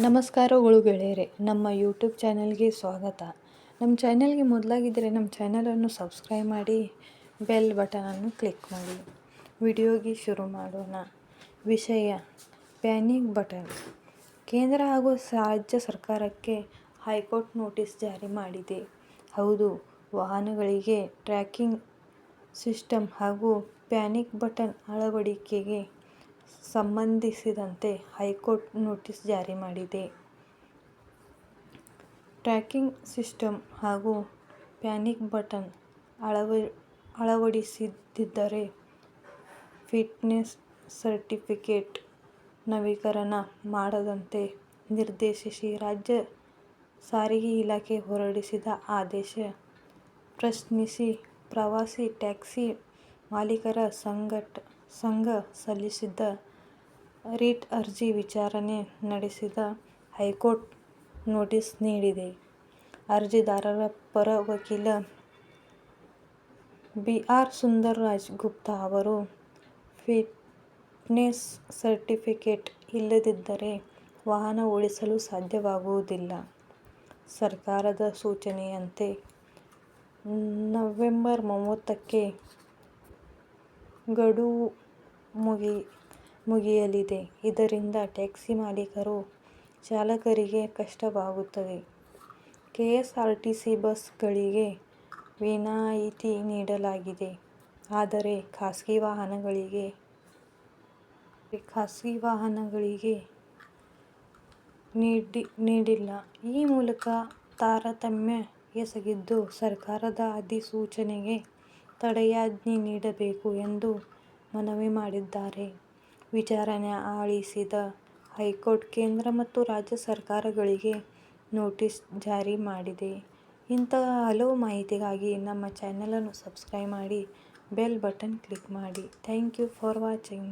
ನಮಸ್ಕಾರಗಳು ಗೆಳೆಯರೆ, ನಮ್ಮ ಯೂಟ್ಯೂಬ್ ಚಾನಲ್ಗೆ ಸ್ವಾಗತ. ನಮ್ಮ ಚಾನಲ್ಗೆ ಮೊದಲಾಗಿದ್ದರೆ ನಮ್ಮ ಚಾನಲನ್ನು ಸಬ್ಸ್ಕ್ರೈಬ್ ಮಾಡಿ, ಬೆಲ್ ಬಟನನ್ನು ಕ್ಲಿಕ್ ಮಾಡಿ. ವಿಡಿಯೋಗೆ ಶುರು ಮಾಡೋಣ. ವಿಷಯ: ಪ್ಯಾನಿಕ್ ಬಟನ್. ಕೇಂದ್ರ ಹಾಗೂ ರಾಜ್ಯ ಸರ್ಕಾರಕ್ಕೆ ಹೈಕೋರ್ಟ್ ನೋಟಿಸ್ ಜಾರಿ ಮಾಡಿದೆ. ಹೌದು, ವಾಹನಗಳಿಗೆ ಟ್ರ್ಯಾಕಿಂಗ್ ಸಿಸ್ಟಮ್ ಹಾಗೂ ಪ್ಯಾನಿಕ್ ಬಟನ್ ಅಳವಡಿಕೆಗೆ ಸಂಬಂಧಿಸಿದಂತೆ ಹೈಕೋರ್ಟ್ ನೋಟಿಸ್ ಜಾರಿ ಮಾಡಿದೆ. ಟ್ರ್ಯಾಕಿಂಗ್ ಸಿಸ್ಟಮ್ ಹಾಗೂ ಪ್ಯಾನಿಕ್ ಬಟನ್ ಅಳವಡಿಸದಿದ್ದರೆ ಫಿಟ್ನೆಸ್ ಸರ್ಟಿಫಿಕೇಟ್ ನವೀಕರಣ ಮಾಡದಂತೆ ನಿರ್ದೇಶಿಸಿ ರಾಜ್ಯ ಸಾರಿಗೆ ಇಲಾಖೆ ಹೊರಡಿಸಿದ ಆದೇಶ ಪ್ರಶ್ನಿಸಿ ಪ್ರವಾಸಿ ಟ್ಯಾಕ್ಸಿ ಮಾಲೀಕರ ಸಂಘ ಸಲ್ಲಿಸಿದ್ದ ರಿಟ್ ಅರ್ಜಿ ವಿಚಾರಣೆ ನಡೆಸಿದ ಹೈಕೋರ್ಟ್ ನೋಟಿಸ್ ನೀಡಿದೆ. ಅರ್ಜಿದಾರರ ಪರ ವಕೀಲ ಬಿ. ಆರ್. ಸುಂದರರಾಜ್ ಗುಪ್ತಾ ಅವರು, ಫಿಟ್ನೆಸ್ ಸರ್ಟಿಫಿಕೇಟ್ ಇಲ್ಲದಿದ್ದರೆ ವಾಹನ ಓಡಿಸಲು ಸಾಧ್ಯವಾಗುವುದಿಲ್ಲ. ಸರ್ಕಾರದ ಸೂಚನೆಯಂತೆ ನವೆಂಬರ್ 30ಕ್ಕೆ ಗಡುವು ಮುಗಿಯಲಿದೆ. ಇದರಿಂದ ಟ್ಯಾಕ್ಸಿ ಮಾಲೀಕರು, ಚಾಲಕರಿಗೆ ಕಷ್ಟವಾಗುತ್ತದೆ. ಕೆಎಸ್ಆರ್ಟಿಸಿ ಬಸ್ ಗಳಿಗೆ ವಿನಾಯಿತಿ ನೀಡಲಾಗಿದೆ. ಆದರೆ ಖಾಸಗಿ ವಾಹನಗಳಿಗೆ ನೀಡಿಲ್ಲ. ಈ ಮೂಲಕ ತಾರತಮ್ಯ ಎಸಗಿದ್ದು, ಸರ್ಕಾರದ ಅಧಿಸೂಚನೆಗೆ ತಡೆಯಾಜ್ಞೆ ನೀಡಬೇಕು ಎಂದು ಮನವಿ ಮಾಡಿದ್ದಾರೆ. ವಿಚಾರಣೆ ಆಲಿಸಿದ ಹೈಕೋರ್ಟ್ ಕೇಂದ್ರ ಮತ್ತು ರಾಜ್ಯ ಸರ್ಕಾರಗಳಿಗೆ ನೋಟಿಸ್ ಜಾರಿ ಮಾಡಿದೆ. ಇಂತಹ ಹಲವು ಮಾಹಿತಿಗಾಗಿ ನಮ್ಮ ಚಾನಲನ್ನು ಸಬ್ಸ್ಕ್ರೈಬ್ ಮಾಡಿ, ಬೆಲ್ ಬಟನ್ ಕ್ಲಿಕ್ ಮಾಡಿ. Thank you for watching.